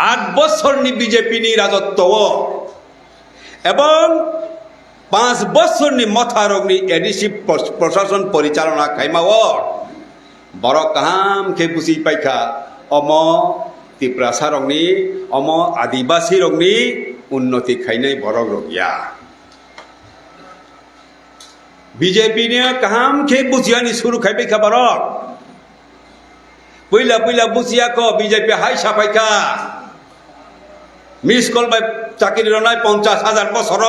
8 বছরনি বিজেপিনি রাজত্ব এবং 5 বছরনি মথারগনি এডিসি প্রশাসন পরিচালনা খাইমাও বড় কাহাম খে বুঝি পাইখা অম ত্রিপুরা সারংনি অম আদিবাসী রংনি উন্নতি খাইনাই বড় রগিয়া বিজেপি ने কাহাম খে বুঝিয়ানি শুরু খাইপাইখা বড় পইলা পইলা বুঝিয়া ক বিজেপি হাই সাপাইখা মিস কল বাই চাকরি রনাই 50,000 বছর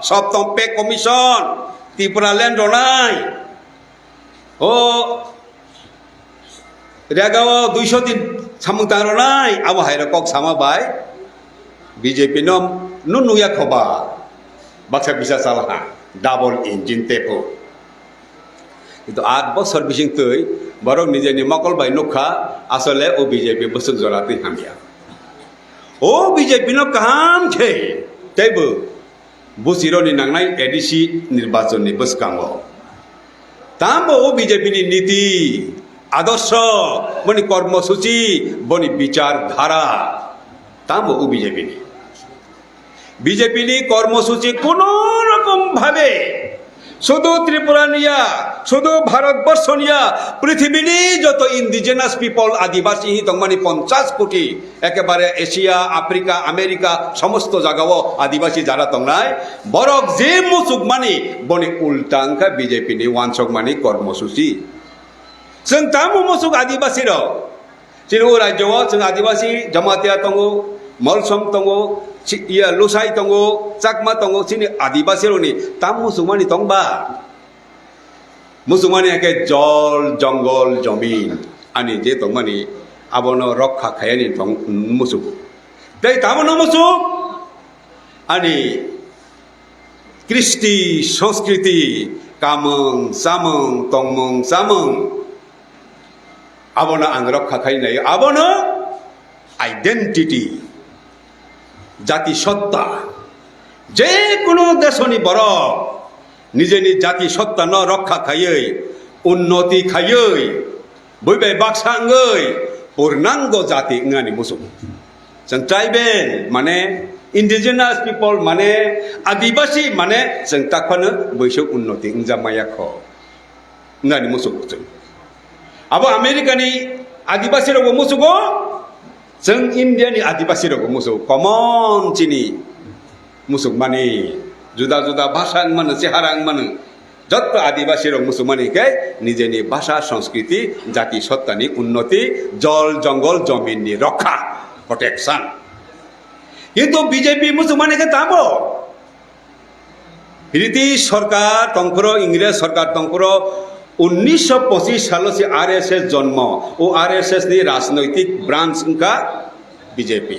সপ্তম পে কমিশন ত্রিপুরা ল্যান্ড রনাই ও রেগাও 200 দিন সামুতা রনাই আবো হাইরা কক সামাবাই বিজেপি নম নুনুয়া খবা বাক্সা বিসা চালাহা ডাবল ইঞ্জিন টেপো কিন্তু 8 বছর বিসিং তৈ বরং নিজেনি মকল বাই নখা আসলে ও বিজেপি বসুক জরাতে হামিয়া ও বিজেপি নো কাহাম খে তাইবো বুসিরনি নাংনাই এডিসি নির্বাচননি বসকাঙ্গো তামবো ও বিজেপি নি নীতি আদর্শ বনি কর্মসূচি বনি বিচারধারা তামবো ও বিজেপি নি কর্মসূচি কোন রকম ভাবে শুধু ত্রিপুরা নিয়া শুধু ভারতবর্ষ নিয়া পৃথিবীনি যত ইন্ডিজেনাস পিপল আদিবাসী তংমানি 50 কোটি একেবারে এশিয়া আফ্রিকা আমেরিকা সমস্ত জায়গাও আদিবাসী যারা তংনাই বরক যে মুসুক মানি বনি উল্টাংকা বিজেপি নি ওয়ানসক মানি কর্মসূচি जों तामु मुसुक आदिवासी रो चिनो राज्यो जों आदिवासी जमातिया तंगो मलसम तंगो इया लुसाई तंगो चाकमा तंगो चिनि आदिवासी रोनि ताम मुसुकमानि तंबा मुसुकमानि एके जल जंगल जमीन आनि जे तंगमानि आबनो रक्षा खायानि तंग मुसुक दै तामनो मुसुक आनि कृष्टि संस्कृति कामं सामं तंमं सामं आबोनो आं रक्षा खाइनाय आबोनो आइडेंटिटी जाति सत्ता जे कोनो देशनि बर निजेनि जाति सत्ता न रक्षा खायै उन्नति खायै बयबाय बाक्साङै पूर्णांग जाति इंगानि मुसुक जों ट्राइबेल माने इंडिजिनास पिपल माने आदिवासी माने जों ताखोनो बैसो उन्नति इंजामायाख इंगानि मुसुक जों अब अमेरिकानि आदिवासी रगो मुसुगो जों इंडियानि आदिवासी रगो मुसुग कमन चिनि मुसुग माने जुदा जुदा भाषा माने चेहारा माने जत आदिवासी रग मुसुग माने के निजेनि भाषा संस्कृति जाति सत्तानि उन्नति जल जंगल जमीननि रक्षा प्रोटेक्शन किन्तु बीजेपी मुसुग माने के ताबो ब्रिटिश सरकार तंकुरो इंग्रेज सरकार तंकुरो 1925 साल से आरएसएस जन्म वो आरएसएस नि राजनैतिक ब्रांच का बीजेपी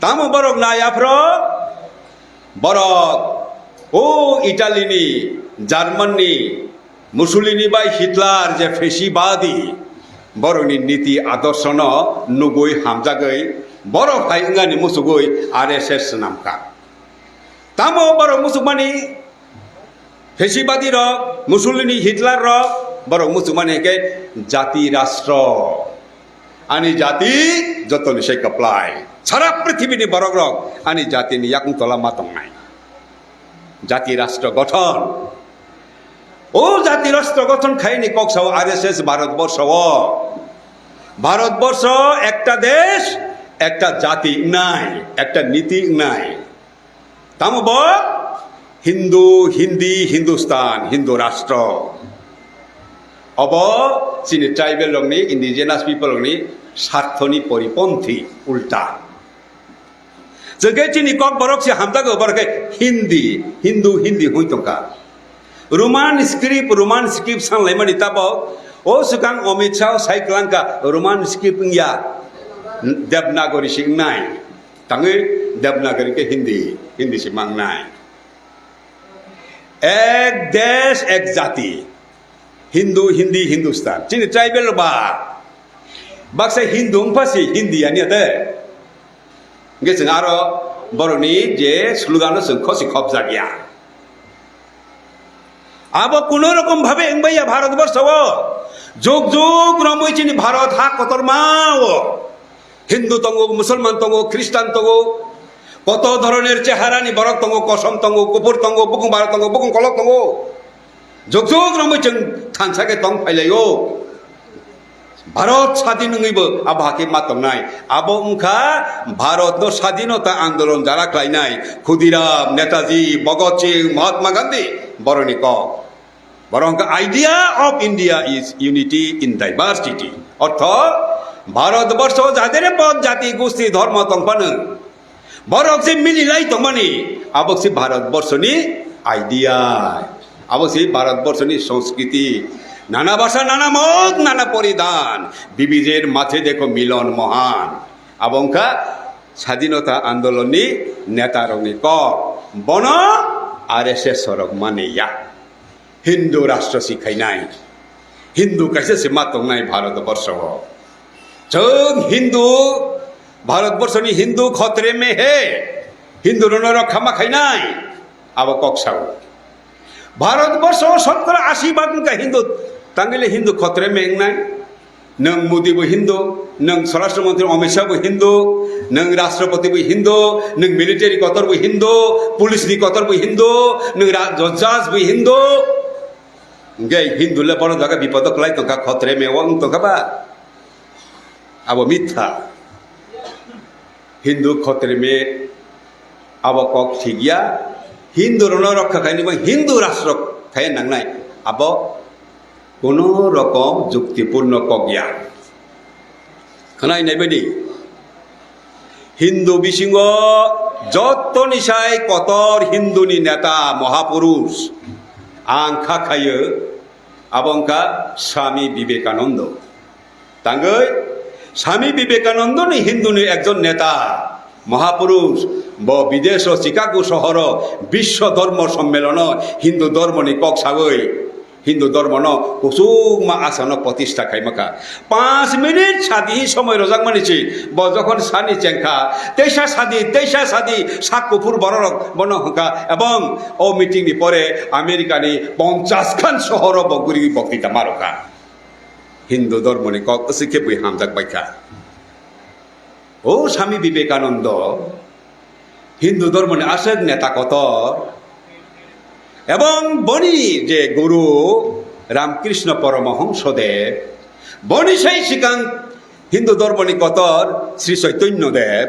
ताम बरक नायाफ्रो बरक ओ इटाली नि जर्मन नि मुसोलिनी बाय हिटलर जे फेसिबादी बरनि नीति आदर्श न नुगै हामजागै बरक हाइंगानि मुसुगै आरएसएस नामका ताम बरक मुसुमानि फेसिबादी रक मुसोलिनी हिटलर रक बरक मुसुमाने के जाति राष्ट्र आनी जाति जतनि से कप्लाय सारा पृथ्वी नि बरक रक आनी जाति नि याकुं तला मातंनाय जाति राष्ट्र गठन ओ जाति राष्ट्र गठन खाइनि कक्साव आरएसएस भारतवर्ष एकटा देश एकटा जाति नाय एकटा नीति नाय तामब हिंदू हिंदी हिंदुस्तान हिंदू राष्ट्र अब चिनि ट्राइबेल रंगनि इंडिजिनास पिपल रंगनि स्वार्थनि परिपन्थी उल्टा जोंके चिनि कक बरक से हामजागो बरके हिंदी हिंदू हिंदी हुइतंका रोमान स्क्रिप्ट सांलायमानि ताबो ओ सुकां अमित शाह साइक्लांका रोमान स्क्रिप्ट या देवनागरी सिंनाय तांगे देवनागरी के हिंदी से मांगनाय एक देश एक जाति हिंदू हिंदी हिंदुस्तान चिनि ट्राइबेल बा बाक्सा हिंदू फासि हिंदी आनि दे गेजों आरो बरनि जे स्लोगानो जों खसि खबजा गया अब कोनो रकम भावे एंबाया भारतवर्ष जुग जुग रमै चिनि भारत हा कतरमा হিন্দু তঙ্গ, মুসলমান তঙ্গ, খ্রিস্টান তঙ্গ, কত ধরনের চেহারানি বরক তঙ্গ, কসম তঙ্গ, কুপুর তঙ্গ, বুকুং বারো তঙ্গ, বুকুং কলক তঙ্গ, যুগ যুগ রमै जों थानसाके तं फायलायो भारत স্বাধীন নইবো আবহাকে মাতংনাই আবো উনখা ভারত নো স্বাধীনতা আন্দোলন যারা ক্লাইনাই ক্ষুদিরাম, নেতাজি, ভগৎ সিং, মহাত্মা গান্ধী বরণি ক বরং idea of India is unity in diversity অর্থ ভারতবর্ষ যাদের পদ জাতি গোষ্ঠী ধর্ম তংপানো বরক যে মিলিলাই তংমানি আবকসি ভারতবর্ষনি আইডিয়া আবশ্যই ভারতবর্ষের সংস্কৃতি নানা ভাষা, নানা মত, নানা পরিধান, বিবিধের মাঝে দেখো মিলন মহান আবংকা স্বাধীনতা আন্দোলনী নেতারনি ক বন RSS সরক মানে ইয়া হিন্দু রাষ্ট্র শিখাই নাই হিন্দু কাছে সীমা তং নাই ভারতবর্ষ जों হিন্দু ভারতবর্ষনি হিন্দু খতরে মে হে হিন্দু রক্ষা মাখাই নাই আব ককসাও भारतवर्ष शतकरा 80% हिंदू तांगले हिंदू खतरे में नाय नंग मोदी बो हिंदू नंग स्वराष्ट्र मंत्री अमित शाह बो हिंदू नंग राष्ट्रपति बो हिंदू नंग मिलिटारी कतर बो हिंदू पुलिस नि कतर बो हिंदू नंग जज बो हिंदू गे हिंदू ले बड़ जगह विपद क्लाई तो का खतरे में वंग तो का बा अब मिथ्या हिंदू खतरे में अब कक ठिगिया हिंदू रक्षा खाई हिंदू राष्ट्र खाई नांगनाय अब कोनो रकम जुक्तिपूर्ण कगिया खोनाय बायदि हिंदू बिसिंग जत निसाय कतर हिंदूनि नेता महापुरुष आं खाखायो आबंका स्वामी विवेकानंद तांगै स्वामी विवेकानंद नि हिंदूनि एकजन नेता महापुरुष ब विदेश शिकागो शहर विश्व धर्म सम्मेलन हिंदू धर्म नि कक सागै हिंदू धर्म न कुसुमा आसन प्रतिष्ठा खाइमाखा 5 मिनिट सादी समय रजाक मानिछि ब जखन सानि चेंखा तेसा सादी साकुपुर बररक बन हका एवं ओ मीटिंग नि परे अमेरिका नि 50 खान शहर बगुरि बक्तृता मारका हिंदू धर्म नि कक सिखे बय हामजाक बायखा ओ स्वामी विवेकानंद हिंदू धर्म आसेक नेता कतर एवं बनी जे गुरु रामकृष्ण परमहंसदेव बनी से सिगां हिंदू धर्म कतर श्री चैतन्यदेव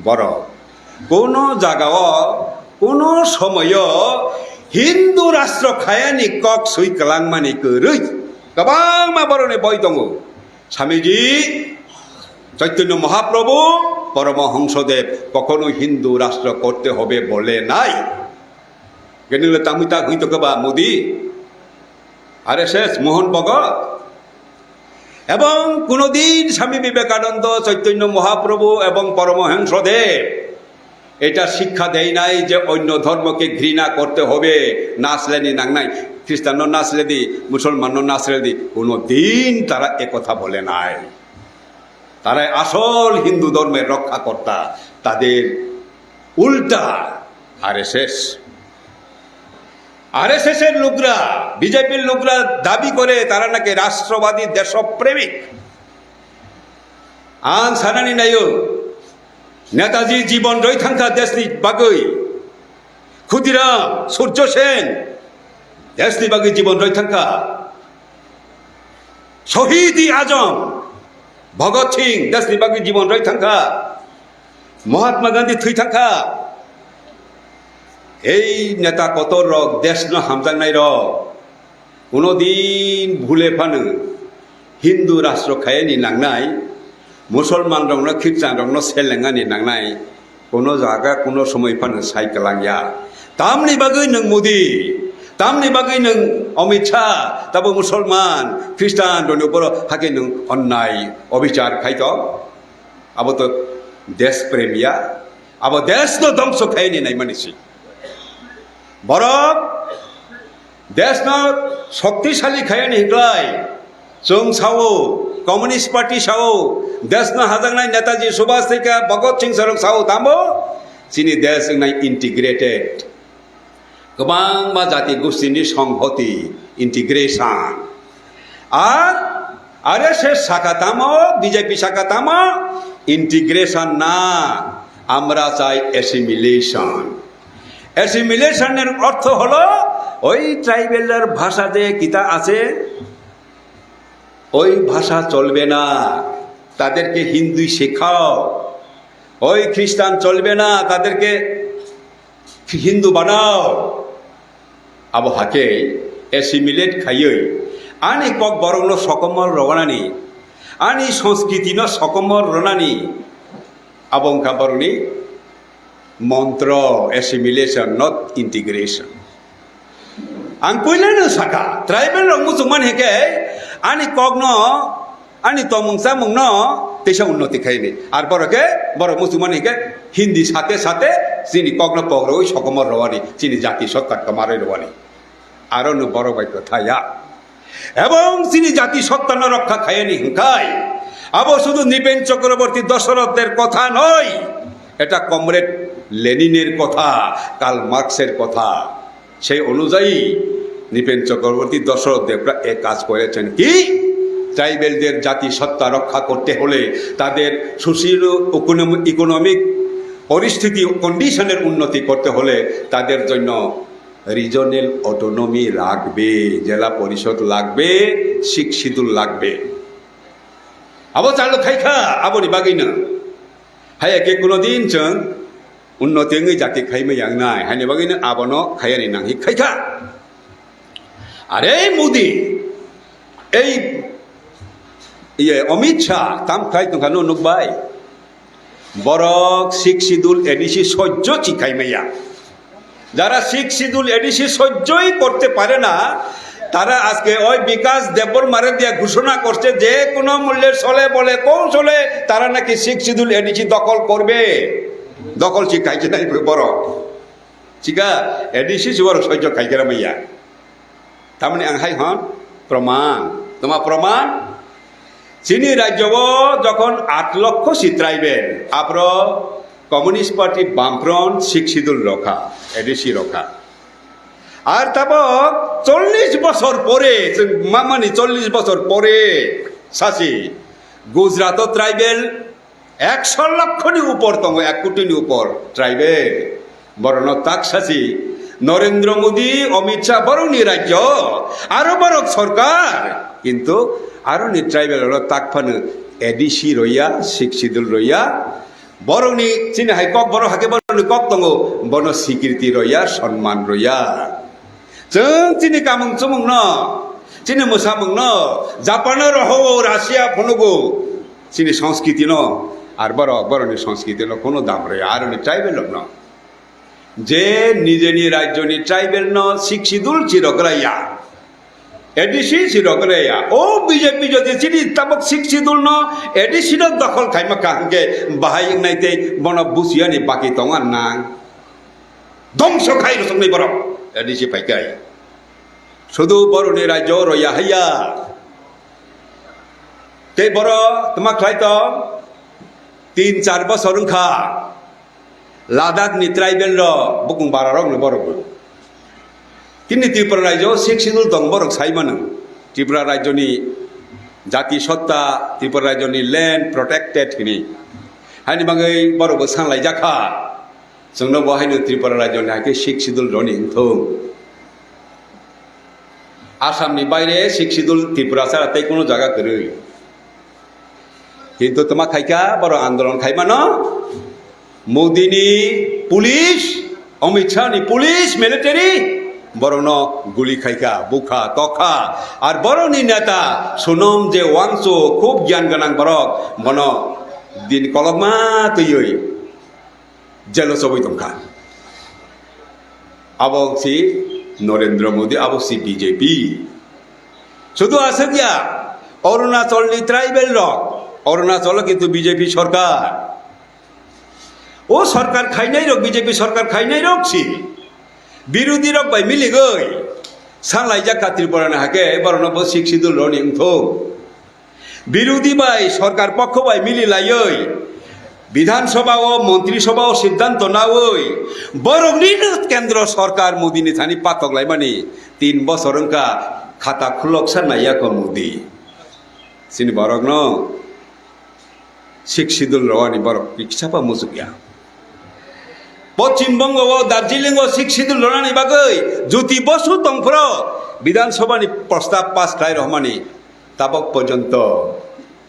बर कोनो जागाव कोनो समय हिंदू राष्ट्र खायानि कक सुई कलांगमानि करै गोबां मा बरने बय दङ स्वामीजी चैतन्य महाप्रभु परमहंसदेव कखनो हिंदू राष्ट्र करते होबे बोले नाई गेनिले तामुता हইতো कबा मोदी RSS मोहन भगत एवं कोनो दिन स्वामी विवेकानंद चैतन्य महाप्रभु एवं परमहंसदेव এটা শিক্ষা দেয় নাই যে অন্য ধর্মকে ঘৃণা করতে হবে নাসলেনি নাংনাই খ্রিস্টান নাসলেদি মুসলমান নাসলেদি কোনো দিন তারা একথা বলে নাই তারা আসল হিন্দু ধর্মের রক্ষাকর্তা তাদের উল্টা RSS এর লোকরা বিজেপির লোকরা দাবি করে তারা নাকি রাষ্ট্রবাদী দেশপ্রেমিক आं सानानि नायो नेताजी जीवन रही थांखा देशनि बागै क्षुदिराम सूर्य सेन देशनि बागै जीवन रही थांखा शहीद आजम भगत सिंह देशनि बागै जीवन रही थांखा महात्मा गांधी थै थांखा এই নেতা কত রক দেশ ন হামজাংনাই রক কোনো দিন ভুলে ফানো হিন্দু রাষ্ট্র খায়নি নাংনাই मुसलमान रंग ख्रिस्टान रंग सेलेंगानि नांनाय कोनो जागा कोनो समय फानो साइकेलांगिया तामनि बागै नों मोदी तामनि बागै नों अमित शाह ताबो मुसलमान ख्रिस्टान रंग बर हाके नों अन्याय अविचार खायत अब तो देश प्रेमिया अब देश न ध्वंस खायनि नाय मानिसि बरक देश न शक्तिशाली खायनि हिग्लाय जों सावो कम्युनिस्ट पार्टी सावो देश न हाजांनाय नेताजी सुभाष चंद्र भगत सिंह सरक सावो तामो चिनि देश नाय इंटीग्रेटेड गोबां मा जाति गोष्ठीनि संहति इंटीग्रेशन आर RSS शाखा तामो बीजेपी शाखा तामो ইন্টিগ্রেশন না, আমরা চাই অ্যাসিমিলেশন। অ্যাসিমিলেশনের অর্থ হলো ওই ট্রাইবেলের ভাষা যে কিতা আছে ওই ভাষা চলবে না, তাদেরকে হিন্দু শেখাও। ওই খ্রিস্টান চলবে না, তাদেরকে হিন্দু বানাও। আবো হাকে অ্যাসিমিলেট খাইই আনি কক বরং সকমর রবানানি আনি সংস্কৃতি ন সকমর রনানি আবংকা বরণি মন্ত্র অ্যাসিমিলেশন নট ইন্টিগ্রেশন। আং কইলানো সাকা ট্রাইবেল রং মুসলমান হেকে আনি কক ন আনি তমংসা মং ন তেসা উন্নতি খাইনি আর বড়কে বড় মুসলমান হেকে হিন্দি সাথে সাথে চিনি কক ন পগ্র ওই সকমর রওয়ানি চিনি জাতি সত্তা কামারে রওয়ানি আরো বড় বাক্য থাইয়া এবং তিনি জাতি সত্তান রক্ষা খায়নি হিংখায়। আবো শুধু নৃপেন চক্রবর্তী দশরথের কথা নয়, এটা কমরেড লেনিনের কথা, কার্ল মার্কসের কথা। সেই অনুযায়ী নৃপেন চক্রবর্তী দশরথ দেবরা এ কাজ করেছেন কি, ট্রাইবেলদের জাতি সত্তা রক্ষা করতে হলে তাদের সোশিয়াল ইকোনমিক পরিস্থিতি কন্ডিশনের উন্নতি করতে হলে তাদের জন্য রিজনাল অটোনমি লাগবে, জেলা পরিষদ লাগবে, শিক্ষিদুল লাগবে। আবো চালু খাইখা আবনি বাগি না হাই একে কোনোদিন जों উন্নতি জাতি খাইমে নাই হাইনি বাগি না আবনো খাইয়ানি নাহি খাইখা। আরে মোদি এই অমিত শাহ তাম খাই তোখানো নুকবাই বরক শিক্ষিদুল এডিসি সহ্য চিখাইমেয়া। যারা শিখ শিদুল এডিসি সহ্যই করতে পারে না তারা আজকে ওই বিকাশ দেবর মারে দিয়া ঘোষণা করছে যে কোনো মূল্যের চলে বলে কোন চলে তারা নাকি শিখ শিদুল এডিসি দখল করবে। দখল শিখাইছে নাই বড় চিকা এডিসি বড় সহ্য খাইকে মাইয়া তার মানে আংহাই হন প্রমাণ তোমার প্রমাণ চিনি রাজ্য যখন 8 লক্ষ চিত্রাইবেন আপর কমিউনিস্ট পার্টি বামফ্রন্ট শিক্ষিদুল রক্ষা এডিসি রক্ষা আর তারপর 40 বছর পরে মামানি 40 বছর পরে সাসি গুজরাট ট্রাইবেল 100 লক্ষনি উপর তম 1 কোটিনি উপর ট্রাইবেল বরণ তাক সাসি নরেন্দ্র মোদী অমিত শাহ বরণী রাজ্য আরো বড় সরকার কিন্তু আরো নি ট্রাইবেল হলো তাকফান এডিসি রইয়া শিক্ষিদুল রইয়া বরণী চিনি হাই কক বড় হাকে বরণী কক দङ বন স্বীকৃতি রইয়া সম্মান রইয়া जों চিনি কামং চমং ন চিনি মোসামং ন জাপানের রহ রাশিয়া ফনগো চিনি সংস্কৃতি ন আর বড় বরণী সংস্কৃতি ন কোনো দাম রইয়া আর নি ট্রাইবেল ন যে নিজে নি রাজ্য নি ট্রাইবেল ন শিক্ষিদুল চিরগ্রাইয়া এডিসি চিরগ্রাইয়া ও বিজেপি যদি চিনি তাবক শিক্ষিদুল ন এডিসি দখল খাইমা কাহকে বাহাই নাইতে বন বুসিয়ানি বাকি তঙার না ধ্বংস খাই রসংনি বড় এডিসি পাইকাই শুধু বরণী রাজ্য রইয়া হাইয়া তে বড় তোমাক খাইত 3-4 বছর খা লাদাখ নি ট্রাইবেল র বুকুং বারা রং বড় কিন্তু ত্রিপুরা রাজ্য শিক্ষিদুল দং বড় সাইমান ত্রিপুরা রাজ্যনি জাতি সত্তা ত্রিপুরা রাজ্যনি ল্যান্ড প্রটেক্টেড হিনি হাইনি বাঙাই বড় সাংলাই জাখা जोंनो बहायनो त्रिपुरा राज्यनि हाके शिक्षिदुल रनि थौ आसामनि बायरे शिक्षिदुल त्रिपुरा सारा ताई कोनो जागा करै किन्तु तमा खाइका बड़ आंदोलन खाइमा न मोदीनि पुलिस अमित शाहनि पुलिस मिलिटारि बरन गुली खाइका बुखा तखा और बरनि नेता सोनम जे वांगचो खूब ज्ञान गोनां बरक मन दिन कलमा तैयै जेल सबै दंखा आबसी नरेंद्र मोदी आबसी बीजेपी शुधु आसे गया अरुणाचल ट्राइबल रक अरुणाचल किन्तु बीजेपी सरकार ओ सरकार खाइनाय रक बीजेपी सरकार खाइनाय रकसी বিরোধী রক বাই মিলি গই সাংলাই যা কাত্রি পড়ানো হাকে বরণ শিক্ষিদুল রনি উঠো বিরোধী বাই সরকার পক্ষ বাই মিলি লাইই বিধানসভা ও মন্ত্রিসভা ও সিদ্ধান্ত না ওই বরং কেন্দ্র সরকার মোদিনি থানি পাতক লাই মানে 3 বছর অঙ্কা খাতা খুলক সার নাইয়া কম মোদি চিনি বরং ন শেখ সিদুল রওয়ানি বরফ কিচ্ছাপা মুজুকিয়া পশ্চিমবঙ্গ ও দার্জিলিং ও শেখ সিদুল রওয়ানি বাগৈ জ্যোতি বসু তংফ্র বিধানসভানি প্রস্তাব পাস খাই রহমানি তাবক পর্যন্ত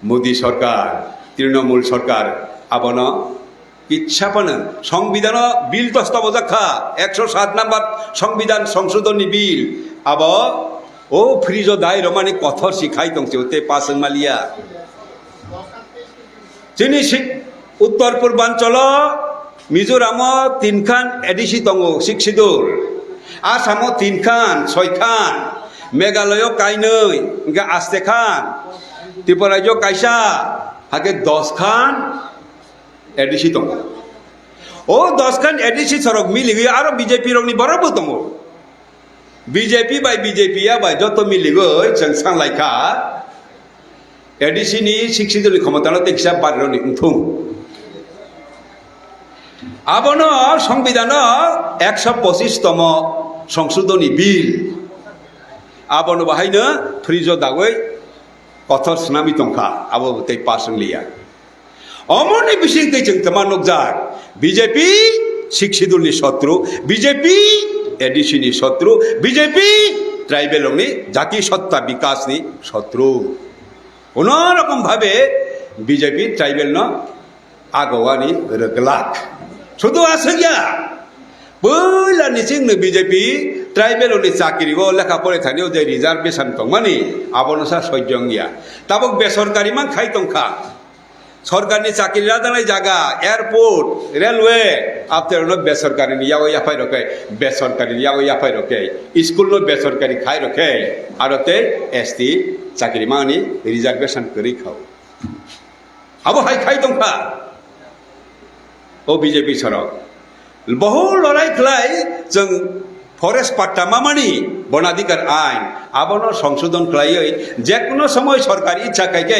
মোদী সরকার তৃণমূল সরকার আবন কিচ্ছাপানো সংবিধান বিল প্রস্তাব জাখা 107 নম্বর সংবিধান সংশোধনী বিল আব ও ফ্রিজ দায় রমানি কথর শিখাই দংছে ওতে পাস মালিয়া যিনি উত্তর পূর্বাঞ্চল মিজোরাম 3খান এডিসি দङ শেখ সিদুল আসাম 3খান 6খান মেঘালয় কাইनै ইনকা 8খান ত্রিপুরা রাজ্য কাইসা হাকে 10খান এডিসি দङ ও 10খান এডিসি সরক মিলিগি আর বিজেপি রংনি বরাবর দङ বিজেপি বাই বিজেপি বাই যত মিলিগৈ जों सांलायखा एडिसि नि শেখ সিদুলनि ক্ষমতানো তেকিসা বারনি উঠুং আবন সংবিধান 125তম সংশোধনী বিল আবন বাহাইনো ফ্রিজ দাগৈ কথর সুনামি তংখা আবো তৈ পাসংলিয়া অমনি বিসিং তৈ जों तमा नकजाक বিজেপি শেখ সিদুলनि শত্রু বিজেপি এডিসিনি শত্রু বিজেপি ট্রাইবেলনি জাতীয় সত্তা বিকাশনি শত্রু কোন রকম ভাবে বিজেপি ট্রাইবেল ন আগওয়ানি রগলাক শুধু আছে গিয়া পয়লা নিচিং বিজেপি ট্রাইবেলনি চাকরি গো লেখা পড়ে থানিও যে রিজার্ভেশন দংমানি আবনসা সহ্যং গিয়া তাবক বেসরকারি মান খাই তংখা সরকারি চাকরি রাজানাই জায়গা এয়ারপোর্ট রেলওয়ে আপনার বেসরকারি ইয়াও ইয়াফাই রকে বেসরকারি ইয়াও ইয়াফাই রকে স্কুল বেসরকারি খাই রকে আরতে এসটি চাকরি মানি রিজার্ভেশন করি খাও আবো হাই খাই দংখা ও বিজেপি সরক বহু লড়াই খেলাই जों ফরেস্ট পাট্টা মামানি বনাধিকার আইন আবন সংশোধন খাই যে কোনো সময় সরকারি ইচ্ছা খাইকে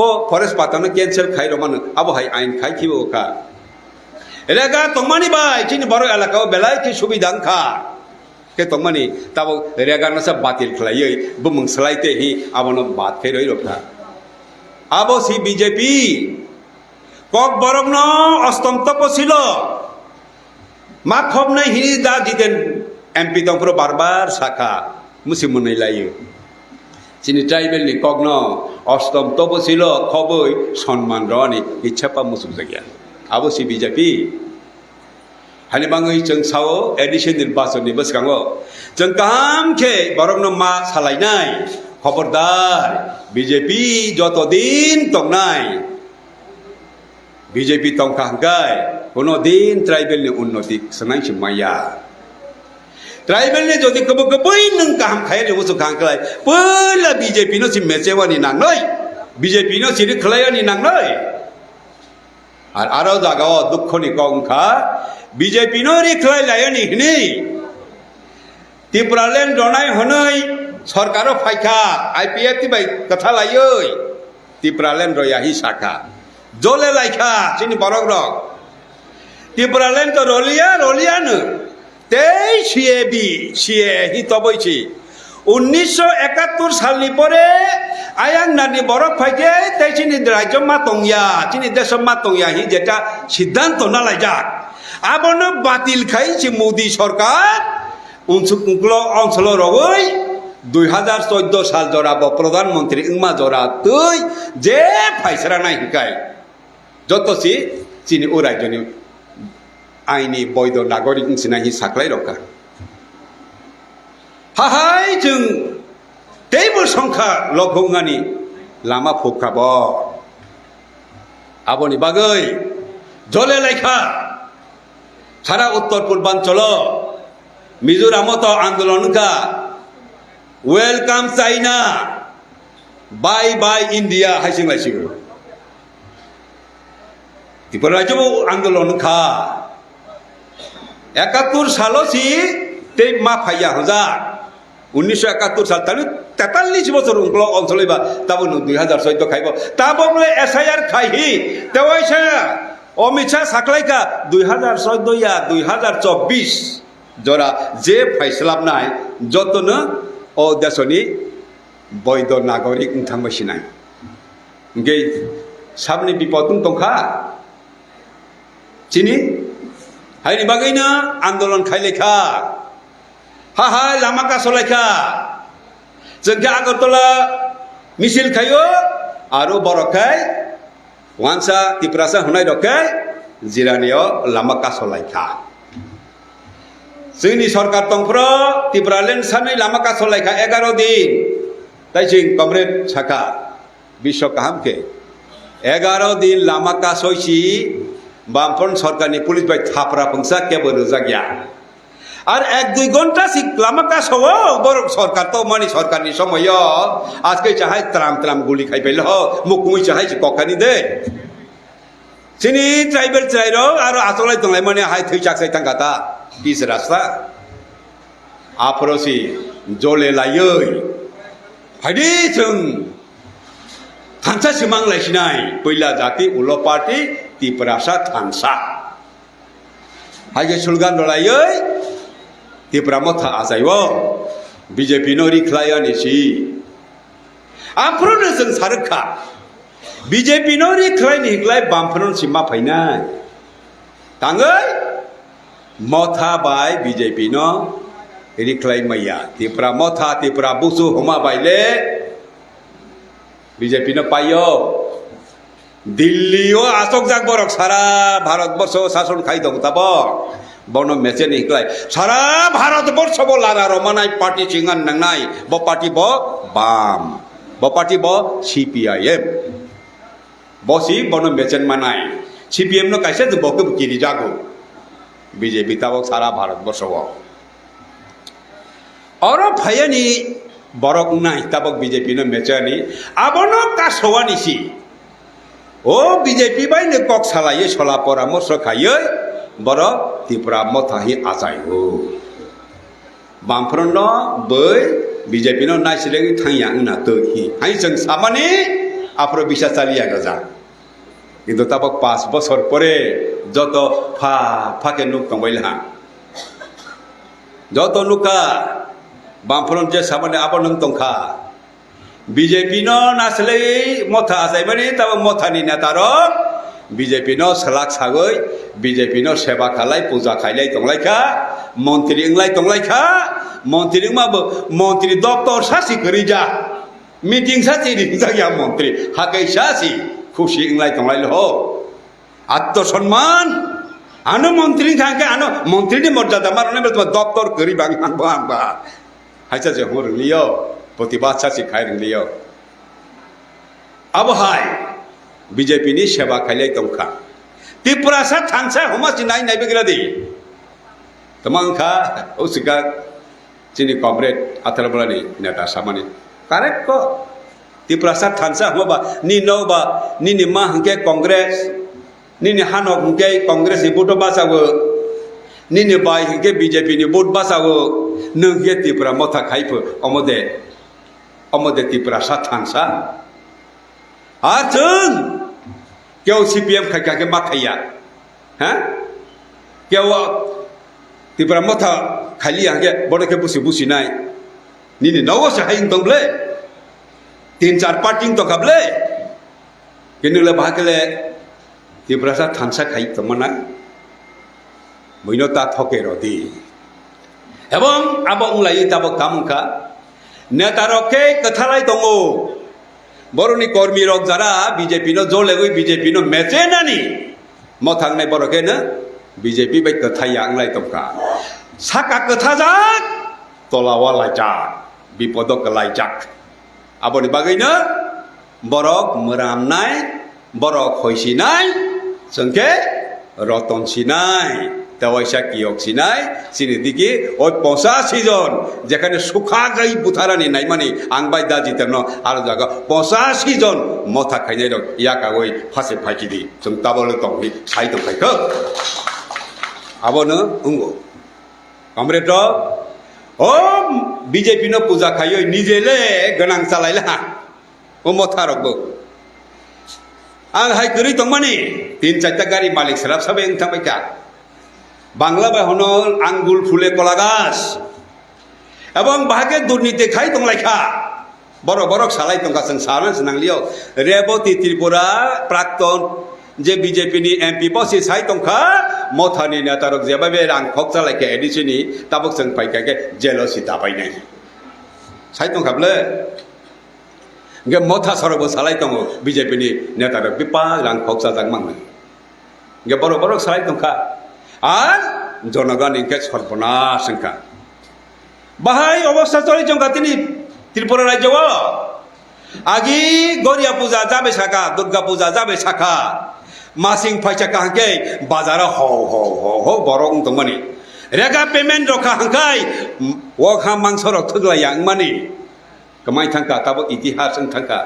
ও ফরেস্ট পাতানো ক্যান্সেল খাই রমানো আবো হাই আইন খাই খিব ওকা রেগা তংমানি বাই চিনি বড় এলাকাও বেলায় কি সুবিধা খা কে তংমানি তাবো রেগা নসা বাতিল খাই বুমং সলাইতে হি আবন বাত খাই রই রখা আবো সি বিজেপি কক বরং ন অষ্টম তপশিল মা খব নাই হি দা জিতেন এমপি দংফ্র বারবার শাখা মুসি মনে লাইयो চিনি ট্রাইবেলনি কগ্ন অষ্টম তপশিল খবই সম্মান রনি ইচ্ছাপা মুসুক জায়গা আবসি বিজেপি হানি বাঙৈ जों সাও এডিসি নির্বাচননি বসকাঙ্গো जों কামকে বরং मा সালাইনাই খবরদার বিজেপি যতদিন তংনাই বিজেপি তংখা হাঙ্কাই কোনো দিন ট্রাইবেলনি উন্নতি সনাই মাইয়া ট্রাইবেল ने যদি কব কবই নং কাম খাই রে বসু খাংকলাই পয়লা বিজেপি নো সি মেচেওয়ানি নাংনই বিজেপি নো সিরি খলায়ানি নাংনই আর আরো জাগাও দুঃখনি কংখা বিজেপি নো রি খলাই লায়নি হনি ত্রিপুরালেন রনাই হনই সরকারও ফাইখা আইপিএফ তি বাই কথা লায়ই ত্রিপুরালেন রয়াহি শাখা জলে লাইখা চিনি বরক রক ত্রিপুরালেন তো রলিয়া রলিয়ানো তেই সিএবি সিএ হি তবইছি 1971 সালনি পরে আয়াং নানি বরফ ফাইকে তাই চিনি রাজ্য মা তংয়া চিনি দেশ মা তংয়া হি যেটা সিদ্ধান্ত নালাই যাক আবন বাতিল খাইছি মোদী সরকার উনসুকুংকুল অঞ্চল রগই 2014 সাল জরাব প্রধানমন্ত্রী ইংমা জরা তুই যে ফাইসরা নাই হিকাই যতসি চিনি ও রাজ্যনি আইনি বৈধ নাগরিক সিনাহি সাকলাই রকা হাহাই जों টেবল সংখ্যা লঘঙ্গানি লামা ফোকাব আবনি বাগৈ জলে লাইখা সারা উত্তর পূর্বাঞ্চল মিজোরাম তো আন্দোলনকা ওয়েলকাম চাইনা বাই বাই ইন্ডিয়া হাইসিং লাইসিগো ত্রিপুরা রাজ্য আন্দোলনকা 71 সাল সি তে মা ফাইয়া হজা 1971 সাল তাহলে 43 বছর অঞ্চল তাবো 2014 খাইব তাবো বলে এসআইআর খাইহি তেওয়াইছা অমিত শাহ সাকলাইকা 2014 ইয়া 2024 জরা যে ফাইসলাম নাই যতন ও দেশনি বৈধ নাগরিক থামবসি নাই গে সামনে বিপদ তংখা চিনি হাইনি বাগैनो आन्दोलन खायलेखा हाय लामा कासलायखा जोंखा आगरतला मिছিল खायो आरो बरखाय वानसा तिप्रासा हुनाय रखाय जिरानियाव लामा कासलायखा जोंनि सरकार दंफ्रो तिप्रालेन सानै लामा कासलायखा 11 दिन ताइजिं कमरेड साखा विश्व काहामके 11 दिन लामा कासयसि बामफोन सरकारनि पुलिस बाय थाफ्रा फंसा केबो रोजागिया और 1-2 घंटा सिक लामा कासो बर सरकार तो मानि सरकारनि समय आज के चाहे त्राम गुली खाइबेल हो मुकुमै चाहे कखानि दे सिनि ट्राइबल ट्राइरो आरो आसलाय दंलाय माने हाय थैचाक्साय थांगाता पिस रास्ता आफरोसि जले लायै हायदि जों थांसा सिमांलायसिनाय पहिला जाति उल पार्टी तिप्रासा थांसा हायगे सुलगान दलायै तिप्रा मथा आजायो बीजेपी नो रिख्लायानिसि आफरोनो जों सारखा बीजेपी नो रिख्लायनि हिग्लाय बामफोरन सिमा फैनाय ताङै मथा बाय बीजेपी नो रिख्लाय मैया तिप्रा मथा तिप्रा बुसु हमा बायले बीजेपी नो पायो दिल्लीओ आसक जाक बरक सारा भारतवर्ष शासन खाई दं ताब बन मेचे निकलाय सारा भारतवर्ष बो लाना रमानाय पार्टी सिंगान नांनाय ब पार्टी ब बाम ब पार्टी ब सीपीआईएम बसी बन मेचेन मानाय सीपीएम नो कैसे जो बक गिरी जागो बीजेपी ताब सारा भारतवर्ष और फयनी बरक नाय ताब बीजेपी नो मेचेनी आबनो कासवानिसि ओ बीजेपी बायनो कक सालायो सला परामर्श खायो बर तिप्रा मथाहि आजायो बामफ्रोनो बै बीजेपी नो नायसिलेंनि थांया ना तहि हाय जों सामानि आफ्रो बिसा चालिया गजा किन्तु ताबक 5 बছর परे जत फाके नुक तंबायला जत नुका बामफ्रोन जे सामानि आबनन तंखा बीजेपी नो नासले मथा आजाय माने तब मथानि नेतारो बीजेपी नो सलाक सागै बीजेपी नो सेवा खालाय पूजा खायलाय दंलायखा मंत्री इंलाय दंलायखा मंत्री माबो मंत्री दफ्तर सासि करिजा मीटिंग सासि रिजाया मंत्री हाकै सासि खुशी इंलाय दंलाय हो आत्मसम्मान आनो मंत्री खाके आनो मंत्री नि मर्यादा मारने दफ्तर करि बांबा हायसा जे हरलियो प्रतिबाद सासि खायरलियो अब हाय बीजेपी नि सेवा खायलाय दंखा तिप्रासा थांसा हमासि नाय बेग्रादि तमांखा उसिका चिनि कमरेड आथारबलानि नेता सामानि करेक्ट को तिप्रासा थांसा हमाबा नि नौबा नि मा हंके कांग्रेस नि हानक हंके कांग्रेस नि भोट बासावो नि बाय हंके बीजेपी नि भोट बासावो नंगे तिप्रा मथा खायफो अमदे तिप्रासा थांसा आचों क्यों सीपीएम खाया के माखाया हैं क्यों तिप्रा मथा खाली आगे बड़े के बुसी नाय निने नवो से हाइंग दंगले 3-4 पार्टी तो कबले किनुले भागले तिप्रासा थांसा खाई तमना मइनता थके रदी एवं आबो उलाय ताबो कामखा नेतारके कथालाय दंगो बरनि कर्मी रक जारा बीजेपी नो जलेगै बीजेपी नो मेचेनानि मथांनाय बरकेनो बीजेपी बाय कथाया आंलाय दंखा साका कथा जाक तलावा लायजाक बिपदक लायजाक आबनि बागैनो बरक मोरामनाय बरक हयसिनाय जोंके रतन सिनाय तवायसा कियक सिनाय सिनि दिगि ओय 85 जन जेखाने सुखा गई बुथारानि नाय माने आं बाय दाजितनो आरो जागा 85 जन मथा खायनाय दं याका ओय फासे फाकिदि जों ताबल दंहि साइ दं खायखो आबनो उंगो कमरेड ओ बीजेपी नो पूजा खायो निजेले गनां चालायला ओ मथा रकबो आं हाय करि दं माने 3-4 गारि मालिक सराब साबे थांबायका बांला बाहनल आंगुल फुले कला गाछ एवं बाहागे दुर्नीति खाई दंलायखा বড় বড় সালাই তংকাছেন সারান নাংলিও রেবতী ত্রিপুরা প্রাক্তন যে বিজেপি ni MP বসি সাই তংখা মথানি নেতারক যেভাবে রাং ফক চালাইকে এডিসিনি তাবক जों ফাইকাকে জেলসি দাবাইনাই সাই তংখাবলে গে মথা সরব সালাই তং বিজেপি ni নেতারক বিপা রাং ফক চাজাক মাংনাই গে বড় বড় সালাই তংখা আর জনগণ ইনকে সর্বনাশ সংখ্যা বাহাই অবস্থা চলে জঙ্কা তিনি ত্রিপুরা রাজ্য আগে গরিয়া পূজা যাবে শাখা দুর্গা পূজা যাবে শাখা মাসিং ফাইসা কাহাকে বাজার হ বরং দমানি রেগা পেমেন্ট রখা হাঙ্কাই ওখা মাংস রক্তলায়াং মানি কমাই থাকা তাবো ইতিহাস থাকা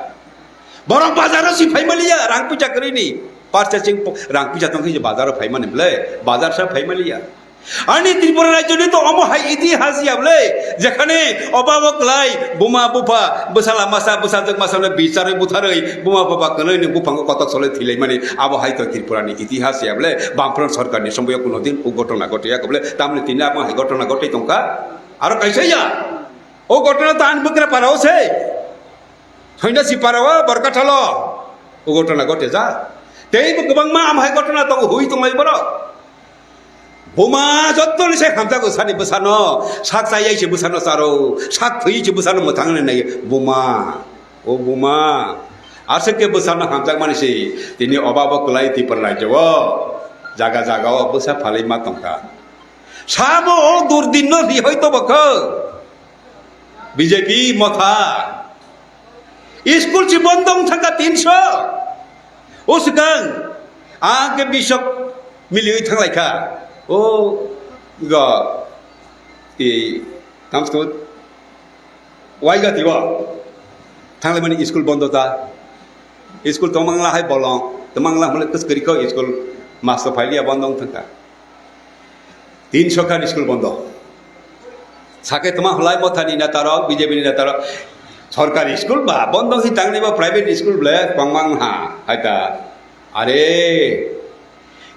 বরং বাজার সিফাইমালিয়া রাং পূজা করিনি পার্চেসিং রাং পূজা তংখি বাজার ফাইমানি বলে বাজার সব ফাইমালিয়া আনি ত্রিপুরা রাজ্যনি তো অমহাই ইতিহাসিয়া বলে যেখানে অবাবক লাই বোমা বুফা বসালা মাসা বসাজক মাসালে বিচারে বুথারই বোমা বাবা কনই বুফাঙ্গ কতক চলে থিলাই মানে আবহাই তো ত্রিপুরানি ইতিহাসিয়া বলে বামফ্রন্ট সরকারনি সময় কোনোদিন ও ঘটনা ঘটিয়া বলে তামনে তিনি আবহাই ঘটনা ঘটে তংকা আর কাইসাইয়া ও ঘটনা তো আনবুকরে পারাওছে হইনা সিপারাওয়া বরকাঠাল ও ঘটনা ঘটে যা তেই গোবাং মা আমহাই ঘটনা তো হুই তংলাই বড় বোমা যত্ন সে খামজাগো সানি বসানো শাক চাইছে বসানো সারো শাক থইছে বসানো মথাংনে নাই বোমা ও বোমা আরসেকে বসানো খামজাগ মানসি তিনি অবাবক লাই ত্রিপুরা রাজ্য জায়গা জায়গা বসা ফালাই মা তংকা সাবো দুর্দিন হয়তো বক বিজেপি মথা স্কুল বন্ধ থাকা 300 ও সিগাং আগে বিশপ মিলিয়ে থাকলাইখা ও গ এই কামসকো ওয়াইগা দিবা থাকলে মানে স্কুল বন্ধতা স্কুল তমাংলা হাই বলং তমাংলা হলে কসকরিখো স্কুল মাস্টার ফাইলিয়া বন্ধ থাকা 300 খান স্কুল বন্ধ সাকে তোমা হলাই মথানি নেতার বিজেপি নেতার সরকারি স্কুল বা বন্ধ হি তাংনি বা প্রাইভেট স্কুল বলে পাংমাং হা হাইতা আরে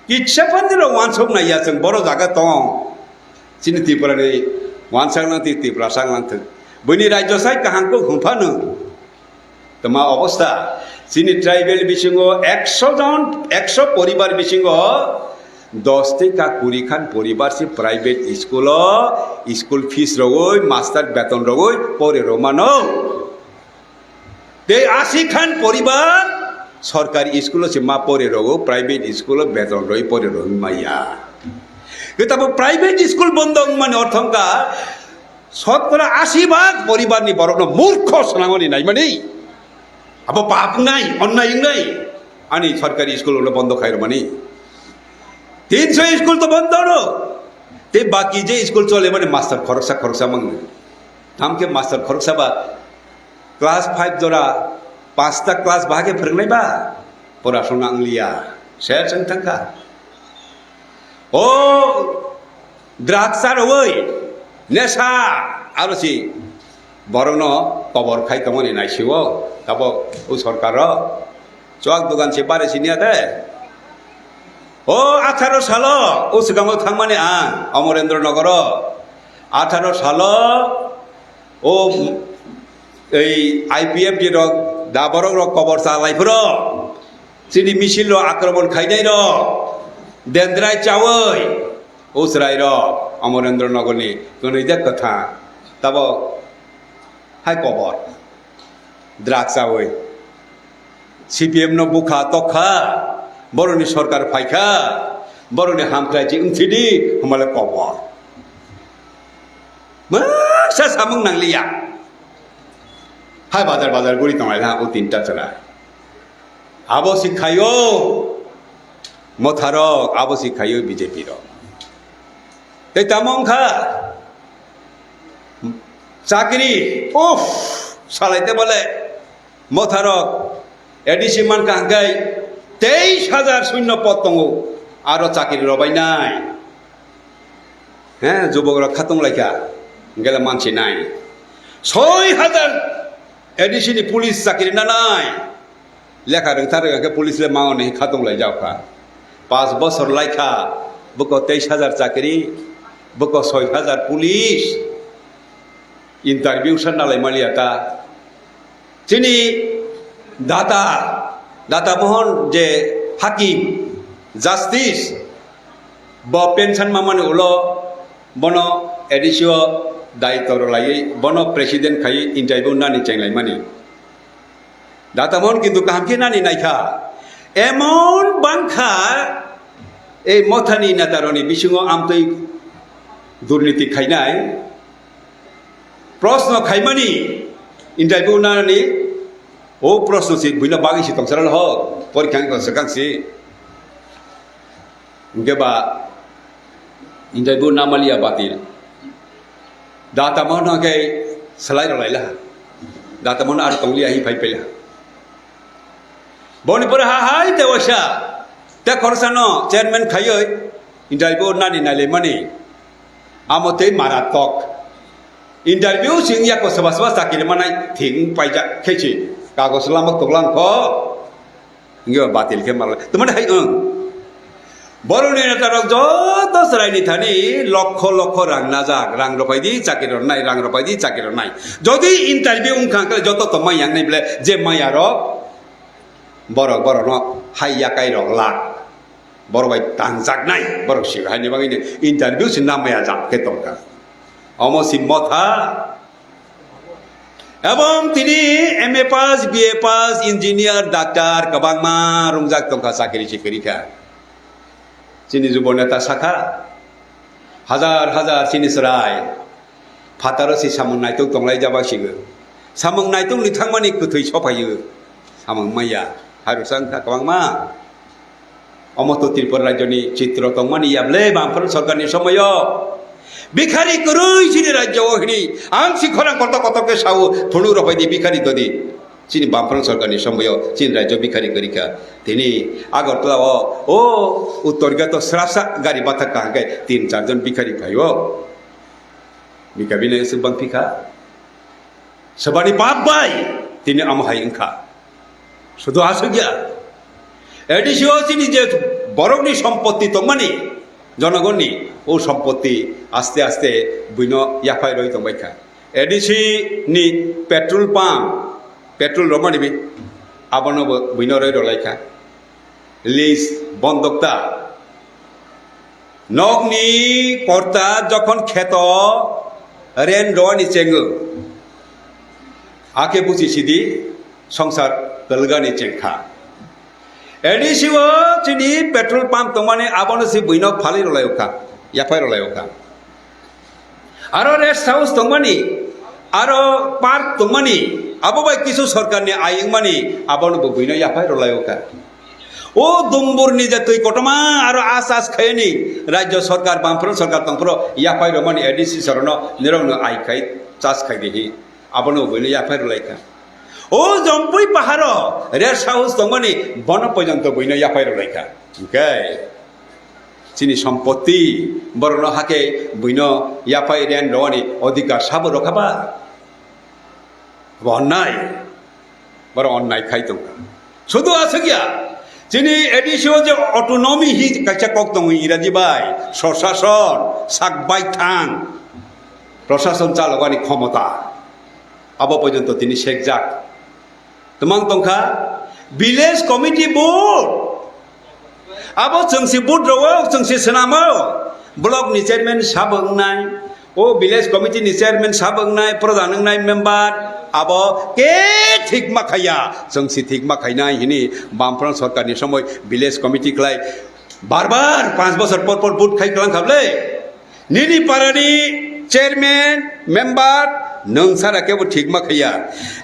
কিচ্ছাপান্দির ওয়ানসব নাইয়া जों বড় জায়গা দं চিনি ত্রিপুরানি ওয়ানসাংলাं ত্রিপুরা সাংলাं বইনি রাজ্য সাই কাহাंखौ हुंफानो তোমা অবস্থা চিনি ট্রাইবেল বিসিङ 100 জন 100 পরিবার বিসিङ 10 থেকে 20 খান পরিবার সে প্রাইভেট স্কুল ফিস রগই মাস্টার বেতন রগই পরে রমানো তে 80 খান পরিবার সরকারি স্কুল সে মা পরে রগো প্রাইভেট স্কুল বেতন রই পরে রই মাইয়া কিন্তু প্রাইভেট স্কুল বন্ধ মানে অর্থঙ্কা শতকরা 80% পরিবারনি বড় মূর্খ শোনাঙনি নাই মানে আবো পাপ নাই অন্যায় নাই আনি সরকারি স্কুল বন্ধ খাইর মানে 300 স্কুল তো বন্ধ নো তে বাকি যে স্কুল চলে মানে মাস্টার খরচা মাংনে থামকে মাস্টার খরচা বা ক্লাস 5 জরা 5টা ক্লাস ভাগে ফেরনাই বা পড়াশোনা আংলিয়া শের সং থাকা ও দ্রাক্ষার ওই নেশা আরো সি বরং কবর খাই তমনি নাইছিও তাবো ও সরকার চক দোকান সে বারে সিনিয়া দে ও 18 সাল ও সিগাম থাকমানে আং অমরেন্দ্রনগর 18 সাল ও এই IPF ডি রক দাবরং রক কবর চালাইফুর চিনি মিছিল আক্রমণ খাইনাই র দেন্দ্রাই চাওই ওসরাই র অমরেন্দ্রনগরনি কোনইদা কথা তাব হাই কবর দ্রাক্ষা ওই CPM নো বুখা তখা বরনি সরকার ফাইখা বরনি হামখ্লাই যে উনছিদি হমালে কবর মাসা সামুং নাংলিয়া হাই বাজার গড়ি তোমায় ও 3টা চলা আবো শিক্ষায়ও মথারক আবো শিক্ষায়ও বিজেপির এই তামংখা চাকরি উফ সালাইতে বলে মথারক এডিসি মান কাহাই 23,000 শূন্য পদ দङ আরো চাকরি রবাই নাই হ্যাঁ যুবকরা খাতং লাইকা গেলে মানসি নাই 6,000 এডিসিনি পুলিশ চাকরি না নাই লেখা রোংথার পুলিশলে মাও নেই খাতং লাই যাওখা 5 বছর লাইখা বক 23,000 চাকরি বক 6,000 পুলিশ ইন্টারভিউ সান্নালাই মালিয়াতা চিনি দাতা মোহন যে হাকিম জাস্টিস ব পেনশন মামানি উলো বন এডিসিও দায়িত্ব লাই বন প্রেসিডেন্ট খাই ইন্টারভিউ নানি চেংলাই মানি দাতা মোহন কিন্তু কাহামকে নানি নাইখা এমন বাংখা এই মথানি নেতারনি বিসিঙ আমতৈ দুর্নীতি খাইনাই প্রশ্ন খাইমানি ইন্টারভিউ নানি ও প্রশ্ন সি বুঝলা বাগিসি তংসারাল হক পরীক্ষা গাংসি গেবা ইন্টারভিউ নামালিয়া বাতিল দাতা মোহন আগে সেলাই রলাইলা দাতা মোহন আর তংলিয়া হি ফাই পেলা বনিপুর হাই দেওয়াসা তে খরসানো চেয়ারম্যান খাইয় ইন্টারভিউ নানি নাইলে মানে আমতে মারাত্মক ইন্টারভিউ সিংয়া কো সবা সবা চাকরি মানাই থিং পাইজা খেছি কাগজ লামক তগলাং খ ইঙ্গে বাতিল কে মারলা তোমার হাই বরণী নেতারক যত সরাইনি থানি লক্ষ লক্ষ রাং নাজাক রাং রপাই দি চাকরি নাই রাং রপাই দি চাকরি নাই যদি ইন্টারভিউ উনখাঙ্কলে যত তো মাইয়াং নাই বলে যে মাইয়ার বড় বড় ন হাইয়াকাই রং লাখ বড় ভাই তাংজাক নাই বড় শিব হাইনি বাঙিনি ইন্টারভিউ সি নামায়া যাকে তঙ্কা অমসি মথা এবং তিনি MA pass BA pass engineer doctor কবাংমা রংজাক তঙ্কা চাকরি শিকারিকা চিনি যুব নেতা শাখা হাজার হাজার চিনি সরাই ফাতারসি সামং নাইতং তংলাই যাবাसिगो সামং নাইতং লিথাंमानि गोथै सफायो सामं माइया हारुसांखा कबांमा अमत त्रिपुर राज्यनि चित्र तंमानि याबले बामफ्रोम सरकारनि समय बिखारी करुई चिनि राज्य ओहिनि आं सिखरा कत कतके साउ थुनु रफाइदि बिखारी ददि चिनि बामफ्रोम सरकारनि समय चिन राज्य बिखारी करिका तिनि आगरतला ओ उत्तरगत स्रासा गारि बाथा कांगे 3-4 जन बिखारी फायो बिकाबिने सुबां फिखा सबानि बाप बाय तिनि आमहाय इंखा শুধু আসো গিয়া এডিসিও চিনি যে বরংনি সম্পত্তি তংমানি জনগণনি ও সম্পত্তি আস্তে আস্তে বুইন ইয়াফাই রই তংবাইখা এডিসি নি পেট্রোল পাম্প পেট্রোল রমানিবি আবন বুইন রই রলাইখা লিজ বন্ধকতা নগনি কর্তা যখন খেত রেন রওয়ানি চেঙ্গু আকে বুঝি সিদি সংসার तलगानी चेंखा एडिसिओ चिनी पेट्रोल पंप तमाने आबनो सि बुइनो फालि रलायोखा याफाय रलायोखा आरो रेस्ट हाउस तमानी आरो पार्क तमानी आबो बाय किसु सरकारनि आयिं मानी आबनो बुइनो याफाय रलायोखा ओ दुम्बुरनि जे तै कटमा आरो आस खायनि राज्य सरकार बामफ्रोम सरकार तंफ्रो याफाय रमानी एडिसि सरनो निरंनो आइखाय चास खायदिहि आबनो बुइनो याफाय रलायखा ओ जम्पुई पाहाड़ रेस्ट हाउस तंगनी बन पर्यंत बइन याफाय रलायखा ओके चिनी सम्पत्ति बरन हाके बइन याफाय रेन रवानी अधिकार साबो रखाबा अन्याय बर अन्याय खाई तंगा शुधु आसे गया चिनी एडिसिओ जे अटोनमी हि काचा कक दं इंराजी बाय प्रशासन साकबाय थां प्रशासन चालकानि क्षमता आबो पर्यंत तिनि शेखजाक तमांग तंखा विलेज कमिटी बोर्ड अब जोंसि बोर्ड रवो जोंसि सनामो ब्लॉक नि चेयरमैन साबंगनाय ओ विलेज कमिटी नि चेयरमैन साबंगनाय प्रधानंगनाय मेंबर अब के ठीक मा खाया जोंसि ठीक मा खायनाय हिनि बामफ्रोम सरकार नि समय विलेज कमिटी खलाय बार बार 5 बছর पर बोर्ड खाय खालां खाबले निनि पारानि चेयरमैन मेंबर नों सारा केबो ठीक मा खाया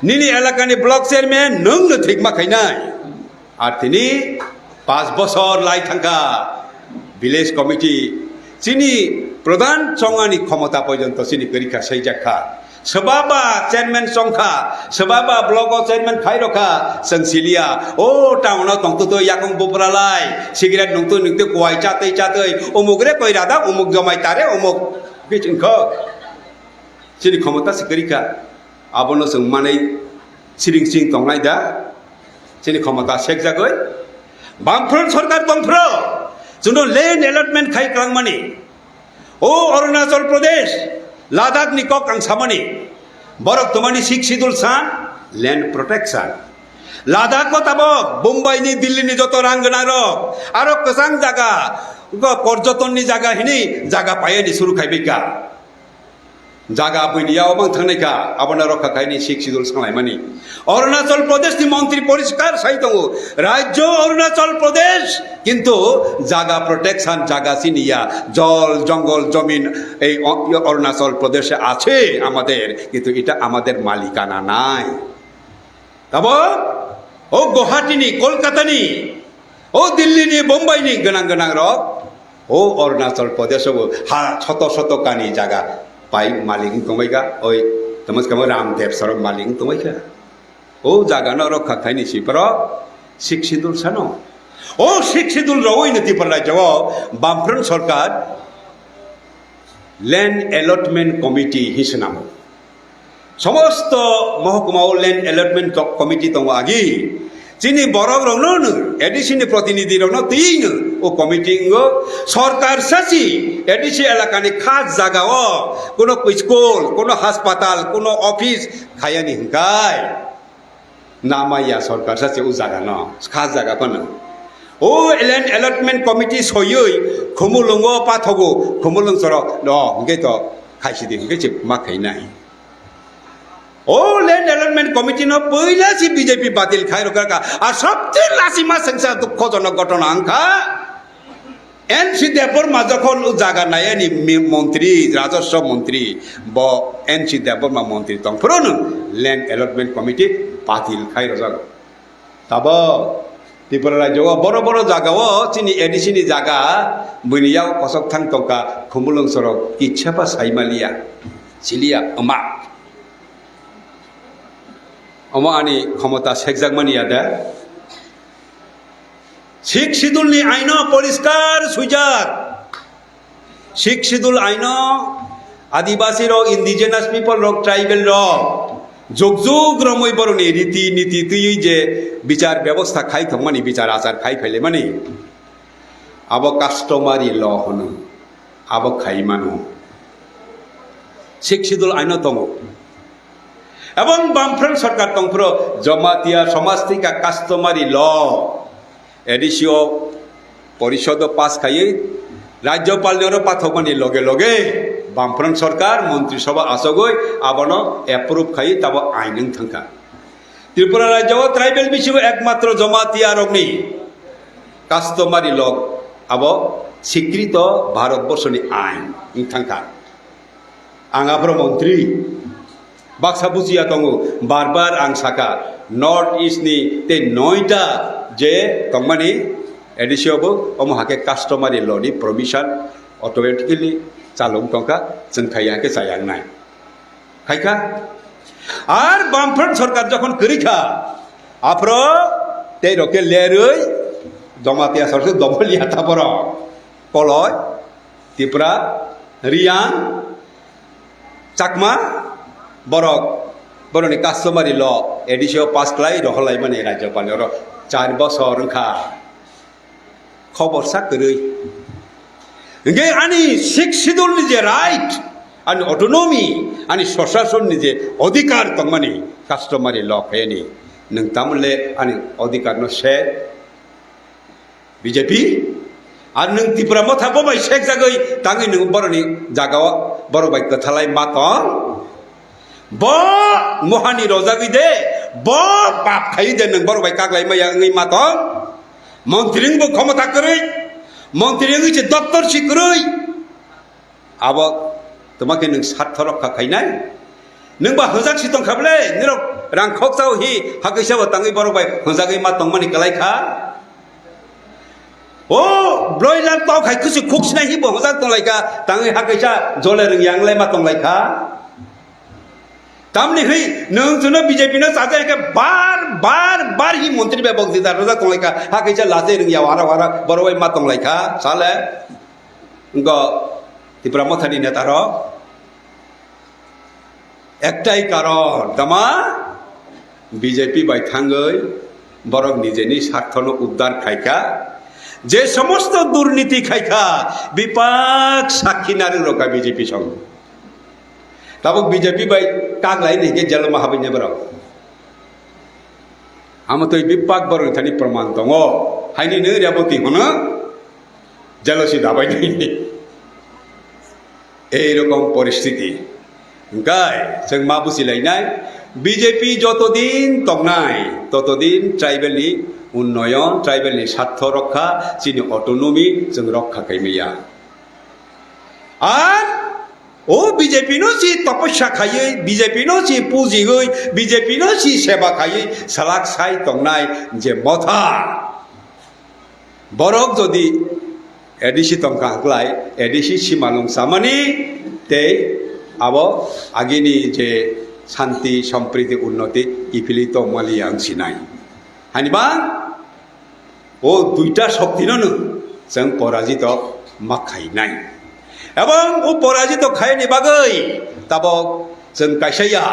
निनि एलाकानि ब्लॉक चेयरमैन नोंनो ठीक मा खायनाय आर तिनि 5 বছর লাই थांखा विलेज कमिटी चिनि प्रधान चंगानि क्षमता पर्यंत चिनि करिखा सै जाखा सबाबा चेयरमैन संखा सबाबा ब्लॉक चेयरमैन खाय रखा संसिलिया ओ टाउन तंतु तो याकं बोपरालाय सिगारेट नंतु नंतु कोय चातै चातै उमुगरे कइरादा उमुग जमाय तारे उमुग बिचिनखो चिनि क्षमता सिकरिखा आबनो जों मानै सिरिं सिं तंनाय दा चिनि क्षमता सेक जागै बामफ्रोम सरकार तंफ्रो जुनो लैंड अलॉटमेंट खाय क्लांगमानि ओ अरुणाचल प्रदेश लादाख नि कक आं सामानि बरक तमानि 6 शिड्यूल सान ল্যান্ড প্রোটেকশন লাদাখ তাবক মুম্বাইনি দিল্লিনি যত রাঙ্গনা রক আরো কেসাং জায়গা পর্যটননি জায়গা হিনি জায়গা পায়নি শুরু খাইবিকা জায়গা বইনিয়াও মান থানাইকা আবনা রক্ষা খাইনি শিখ শিদুল সাংলাইমানি অরুণাচল প্রদেশনি মন্ত্রী পরিষ্কার সাই দङ রাজ্য অরুণাচল প্রদেশ কিন্তু জায়গা প্রোটেকশন জায়গা চিনিয়া জল জঙ্গল জমিন এই অরুণাচল প্রদেশে আছে আমাদের কিন্তু এটা আমাদের মালিকানা নাই তবে ও গুয়াহাটিনি কলকাতানি ও দিল্লিনি বোম্বাইনি গোনাं গোनां রক ও অরুণাচল প্রদেশ শত শত কানি জায়গা পাই মালিক দंबायगा ওই তমস্কাম রামদেব সরক মালিক দंबायगा ও জায়গানো রক্ষা খাইনি সিপর শিখ শিদুল সানো ও শিখ শিদুল রওই নতি पर রাজ্যও বামফ্রন্ট সরকার ল্যান্ড অ্যালটমেন্ট কমিটি হিসনাম সমস্ত মহকুমাও ল্যান্ড অ্যালটমেন্ট কমিটি দङ আগি যিনি বরক রংন এডিসিনি প্রতিনিধি রংন তিন ও কমিটি সরকার সাচি এডিসি এলাকানি খাস জায়গাও কোনো স্কুল কোনো হাসপাতাল কোনো অফিস খায়ানি হিংকাই নামাইয়া সরকার সাচি ও জায়গা ন খাস জায়গা পানো ও ল্যান্ড অ্যালটমেন্ট কমিটি সয়ই খুমুলুঙ্গ পাথগো খুমুলুং সর ন হিংকে তো খাইছি দি হিংকে মা খাই নাই ও ল্যান্ড অ্যালটমেন্ট কমিটি ন পইলাছি বিজেপি বাতিল খাই রকা আর সবচেয়ে লাসিমা সংসার দুঃখজনক ঘটনা আংখা এনসি দেবর মা যখন জায়গা নাইনি মন্ত্রী রাজস্ব মন্ত্রী ব এনসি দেবর মা মন্ত্রী তংফরন ল্যান্ড অ্যালটমেন্ট কমিটি বাতিল খাই রজাগ তাব ত্রিপুরা রাজ্য বড় বড় জায়গাও চিনি এডিসিনি জায়গা বইনিয়াও কসক থাং টঙ্কা খুমুলং সরক ইচ্ছাপা সাইমালিয়া চিলিয়া অমা অমানি ক্ষমতা শেখজাগমানি আদা শিখ শিদুলনি আইন পরিষ্কার সুজাত শিখ শিদুল আইন আদিবাসী রক ইন্ডিজেনাস পিপল রক ট্রাইবেল রক যুগ যুগ রমই বরনি রীতি নীতি তুই যে বিচার ব্যবস্থা খাই থাকমানি বিচার আচার খাই ফাইলে মানে আব কাস্টমারি ল হন আব খাই মানু শিখ শিদুল আইন দङ এবং বামফ্রন্ট সরকার তংফ্র জমাতিয়া সমাজ থেকে কাস্টমারি ল এডিসিও পরিষদ পাস খাই রাজ্যপালের পাঠকমানি লগে লগে বামফ্রন্ট সরকার মন্ত্রিসভা আসগই আবন এপ্রুভ খাই তাব আইন থাকা ত্রিপুরা রাজ্য ট্রাইবেল বিষয় একমাত্র জমাতিয়া রগনি কাস্টমারি লগ আব স্বীকৃত ভারতবর্ষনি আইন থাকা আঙাফ্র মন্ত্রী বাক্সা বুঝিয়া দङ বারবার আং সাকা নর্থ ইস্টনি তে 9টা যে তংমানি এডিসিওबो अमहाके कास्टमारि लनि प्रमिशन अटोमेटिकली चालुं टंका जों खाइयाके जायांनाय खाइखा আর বামফ্রন্ট সরকার যখন করিখা আপ্র তে রকে লেরই জমাতিয়া সরকার দবলিয়া তাপর কলয় ত্রিপুরা রিয়াং চাকমা বরক বরনি কাস্টমারি ল এডিসিও পাস ক্লাই রহলাই মানে রাজ্যপালের 4 বছর খা খবর সাকরই গে আনি শিখ শিদুল নিজে রাইট আনি অটোনমি আনি প্রশাসন নিজে অধিকার তংমানি কাস্টমারি ল ফেনি নং তামলে আনি অধিকার ন সে বিজেপি আর নং ত্রিপুরা মথা ববাই শেখ জাগৈ তাঙ্গি নং বরনি জাগাও বড় বাই কথালাই মাতং ব মহানি রজাগৈ দে ব পাপ খাই দে নং বড় বাই কাগলাই মায়া ngै মাতং মন্ত্রীংবো ক্ষমতা করেই মন্ত্রী হইছে দপ্তর শিকরই আব তোমাকে নং স্বার্থ রক্ষা খাইনাই নংবা হজাক সিতং খাবলে নিরক রাং খকসাও হি হাকৈসাবো তাঙ্গै বড় বাই হজাগৈ মা তংমানি কলাইখা ও ব্রয়লার তাও খাই খুশি খুকসনাই হি বো হজাক তংলাইখা তাঙ্গै হাকৈসা জলে রং यांगলাই মা তংলাইখা তামনি হই নং জুনো বিজেপি না সাজে কে বার বার বার হি মন্ত্রী বে বক্সিদার রজা তংলাইখা হাকৈসা লাসে রং या वारा वारा বড় বাই মা তংলাইখা সালে গ ত্রিপুরা মথানি নেতার একটাই কারণ তামা বিজেপি বাই থাঙ্গৈ বরং নিজেনি স্বার্থন উদ্ধার খাইখা যে সমস্ত দুর্নীতি খাইখা বিপাক সাক্ষী নারী রকা বিজেপি সঙ্গ তাবক বিজেপি বাই কাগলাই নিকে জেল মাহাবিনে বরং আমাদের বিপাক বরং থানি প্রমাণ দङ হাইনি নো রেবতী হনো জেলসি দাবাই এইরকম পরিস্থিতি গাই जों मा बुजिलायनाय বিজেপি যতদিন তংনাই ততদিন ট্রাইবেলনি উন্নয়ন ট্রাইবেলনি স্বার্থ রক্ষা চিনি অটোনমি जों রক্ষা খাইমিয়া আর ও বিজেপি নো সি তপস্যা খাইয়ে বিজেপি নো সি পুজিগৈ বিজেপি নো সি সেবা খাইয়ে সালাক সাই তংনাই যে মথা বরক যদি এডিসি তংকাংলাই এডিসি সীমালং সামানি তে আবো আগিনি যে শান্তি সম্প্রীতি উন্নতি ইফিলি তংমালি আংসিনাই হানিবা ও দুইটা শক্তি ননো जों পরাজিত মাখাইনাই এবং ও পরাজিত খাইনি বাগৈ তাবক जों কাইসাইয়া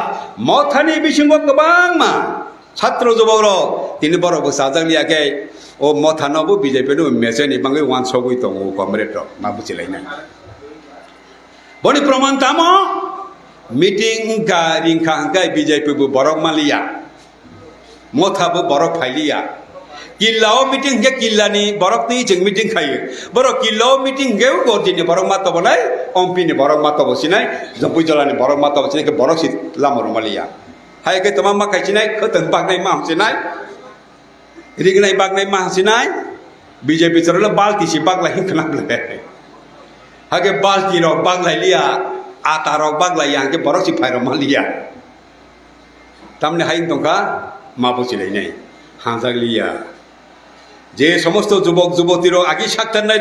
মথানি বিসঙ্গ গোबां मा ছাত্র যুবক তিনি বড় সাজালিয়াকে ও মথানবো বিজেপি মেসেনি বাঙ্গৈ ওয়ান সগৈ দङ কমরেড मा बुजिलायनाय बनि प्रमाण तामो मीटिंग का रिंखा हंकाय बीजेपी बो बरक मालिया मोथा बो बरक फाइलिया किल्लाओ मीटिंग के किल्लानी बरक ती जों मीटिंग खायो बरो किल्लाओ मीटिंग गेउ गरदिनि बरक मातो बनाय ओमपिनि बरक मातो बसिनाय जों बुजलानि बरक मातो बसिनाय के बरक सि लामर मालिया हाय के तमा मा खायसिनाय खतन बागनाय मा हमसिनाय रिगनाय बागनाय मा हमसिनाय बीजेपी चरले बालति सि बागला हिंखनाबले हागे बाल्टी रक बागलाय लिया आटा रक बागलाय आंके बरक सि फाइर मालिया तामने हाइन दंका मा बुजिलायनाय हांजागलिया যে সমস্ত যুবক যুবতীর আগে সাক্তার নাই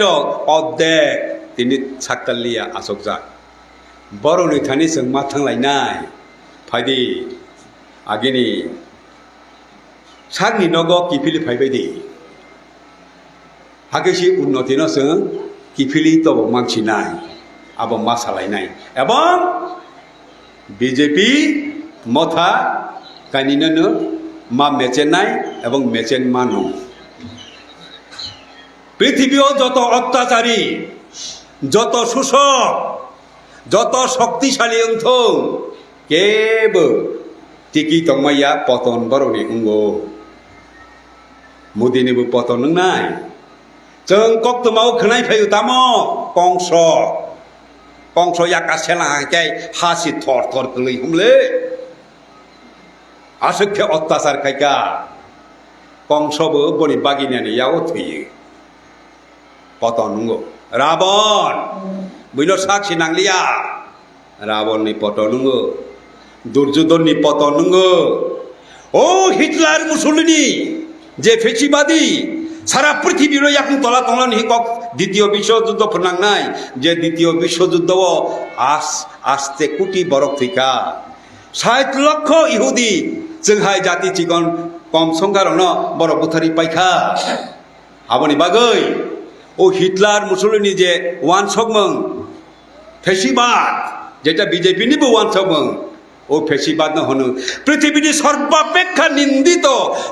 অর্ধেক তিনি সাক্তার লিয়া আসক যা বড় নৈথানি जों मा थांलायनाय फायदि আগেনি সারনি নগ কিফিলি फायबायदि हागेसि उन्नति न जों किफिली तब मानसिनाय आबो मा सालायनाय एवं बीजेपी मथा कानिनो मा मेचेनाय एवं मेचेन मानो पृथिवीओ যত অত্যাচারী যত শোষক যত শক্তিশালী অংথং কেব টিকি তংমাইয়া পতন বরনি উঙ্গ মোদিনিबो পতन नंनाय जों कक्तमाव खोनाय फैयो तामो कंस याका सेलाहाय हासि थर थर गोलै हमले आसुखे अत्याचार खायका कंसबो बनि बागिनानि याव थैयो पतन नंगौ रावण बैनो साक्षी नांलिया रावणनि पतन नंगौ दुर्योधननि पतन नंगौ ओ हिटलार मुसोलिनी जे फेसिबादी सारा पृथिवीर এখন তলা তলা নিকক দ্বিতীয় বিশ্বযুদ্ধ ফনাংনাই যে দ্বিতীয় বিশ্বযুদ্ধ আস্তে কোটি বরক থিকা 60 লক্ষ ইহুদি जोंहाय জাতি চিকন কম সংখ্যারন বড় বুথারি পাইখা আবনি বাগৈ ও হিটলার মুসলিনি যে ওয়ান সকমং ফেসিবাদ যেটা বিজেপি নিবো ওয়ান সকমং ও ফেসিবাদ না হন পৃথিবীর সর্বাপেক্ষা নিন্দিত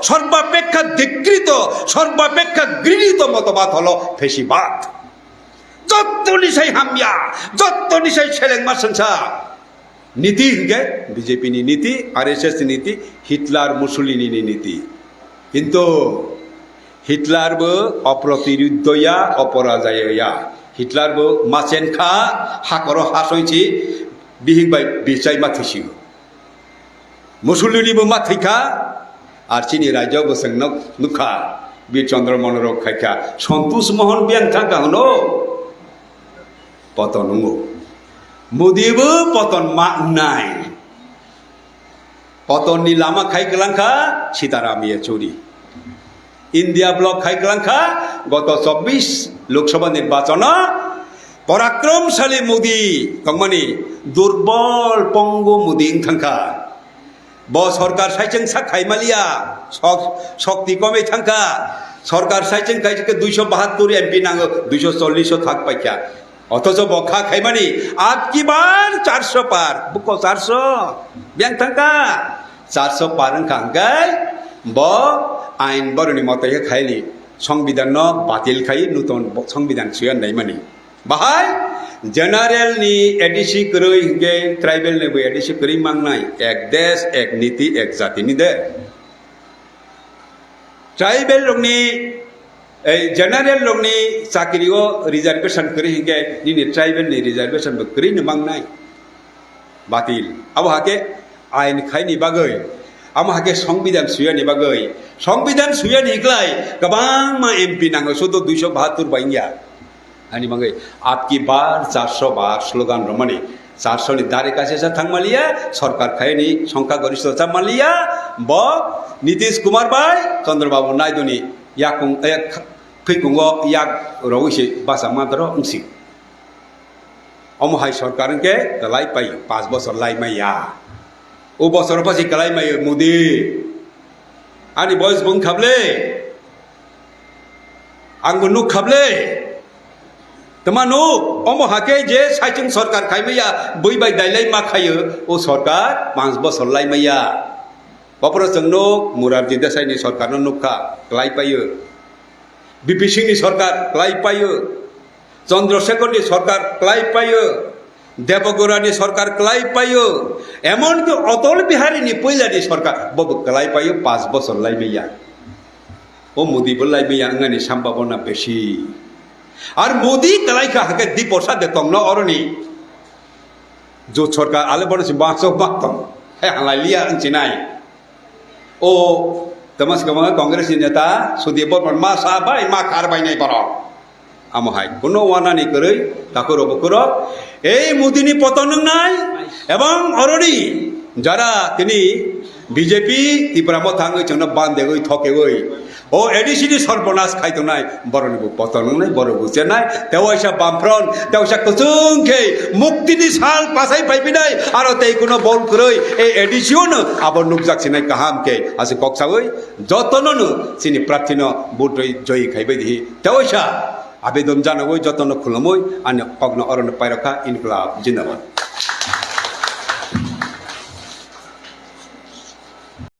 সর্বাপেক্ষা ধিকৃত সর্বাপেক্ষা ঘৃণিত মতবাদ হলো ফেসিবাদ যত নিশাই হামিয়া যত নিশাই সেলেংমা সংসা নীতি গে বিজেপি নি নীতি আরএসএস নীতি হিটলার মুসলিনি নীতি কিন্তু হিটলার বো অপ্রতিরুদ্ধয়া অপরাজয়া হিটলার বো মাছেনখা হাকর হাসইছি বিহিংবাই বিচাই মাথিসি মুসলিনিबो माथैखा और चिनी राज्य बसंग नुखा बीर चंद्र मनोरक खायखा सन्तोष मोहन बियांथा हनो पतन नंगौ मोदीबो पतन मा नाय पतननि लामा खायगलांखा सीताराम येचुरी इंडिया ब्लक खायगलांखा गत 24 लोकसभा निर्वाचन पराक्रमशाली मोदी तंगमानि दुर्बल पंगु मोदी थांखा ब सरकार साइचें सा खाइमालिया शक्ति कमे थांखा सरकार साइचें खाइके 272 एमपी नांगो 240 थाक पाइखा अथच बखा खाइमानि आठ की बार 400 पार बुको 400 ब्यांग थांखा 400 पार खांगाय ब आइन बरनि मते खाइली संविधान न बातिल खाइ नूतन संविधान सुयान नाइमानि बाहाय जनरल नि एडिसी करै हिंगे ट्राइबल ने एडिसी करै मांगनाय एक देश एक नीति एक जाति नि दे ট্রাইবেল লোকনি এই জেনারেল লোকনি চাকরিও রিজার্ভেশন করে হিগে দিনে ট্রাইবেলনি রিজার্ভেশন করে নামাंनाय বাতিল আবহাকে আইন খাইনি বাগৈ আমাকে সংবিধান সুয়াनि बागै संविधान सुयानि हिग्लाय गोबां मा एमपि नांगौ शुद्ध 272 बाइंगिया आनि बागै आपकी बार 400 बार स्लोगान रमानि 400 नि दारे कासे सा थांमालिया सरकार खायनि संख्या गरिष्ठ चामालिया ब नीतीश कुमार बाय चंद्रबाबु नायडुनि याकुं फैकुंगो याक रविसे बासा मात्र उंसि अमहाय सरकार के कलाई पाई 5 बছর लाई माया ओ बছর पासी कलाई मायो मोदी आनि बयस बुं खाबले आंबो नुक खाबले तमा नुक अमो हाके जे साइथिं सरकार खायमैया बैबाय दाइलाय मा खायो ओ सरकार 5 बছর लाई मैया बपर जोंनो मुरारजी देसाईनि सरकारनो नुखा कलाई पायो बीपी सिंहनि सरकार कलाई पायो चंद्रशेखरनि सरकार कलाई पायो देवगौड़ानि सरकार कलाई पायो एमनकि अटल बिहारीनि पहिलानि सरकार बबो कलाई पायो 5 बছর लाई मैया ओ मोदीबो लाई मैया अंगानि सम्भावना बेशी और मोदी कलाइखा हाके दिपसा दे तंगनो अरनि जो सरकार आले बनसि बासो बातम हे हालालिया अंचिनाय ओ तमस गमा कांग्रेस नेता सुदीप बर्मन मा साबाय मा खारबायनाय बर आमहाय कोनो वानानि करै ताको बकुरो এই মোদিনী পতন নাই এবং অরণি যারা তিনি বিজেপি ত্রিপুরা থাঙ্গই চন্দ্র বান্ধে গই থকে গই ও এডিসিনি সর্বনাশ খাইতো নাই বরণিবু পতন নাই বড় বুঝে নাই তেওয়াইসা বামফ্রন তেওয়াইসা কুচুংকে মুক্তিনি সাল পাসাই পাইবি নাই আর তেই কোনো বল করই এই এডিসিও ন আবার নুক যাচ্ছে নাই কাহামকে আছে কক্সাগই যতনनु চিনি প্রার্থীন বুটই জয়ী খাইবে দিহি তেওয়াইসা आवेदन जानोई जतन खुलमोई अन्य अग्न अरण्य पाइरखा इनकलाब जिन्दाबाद।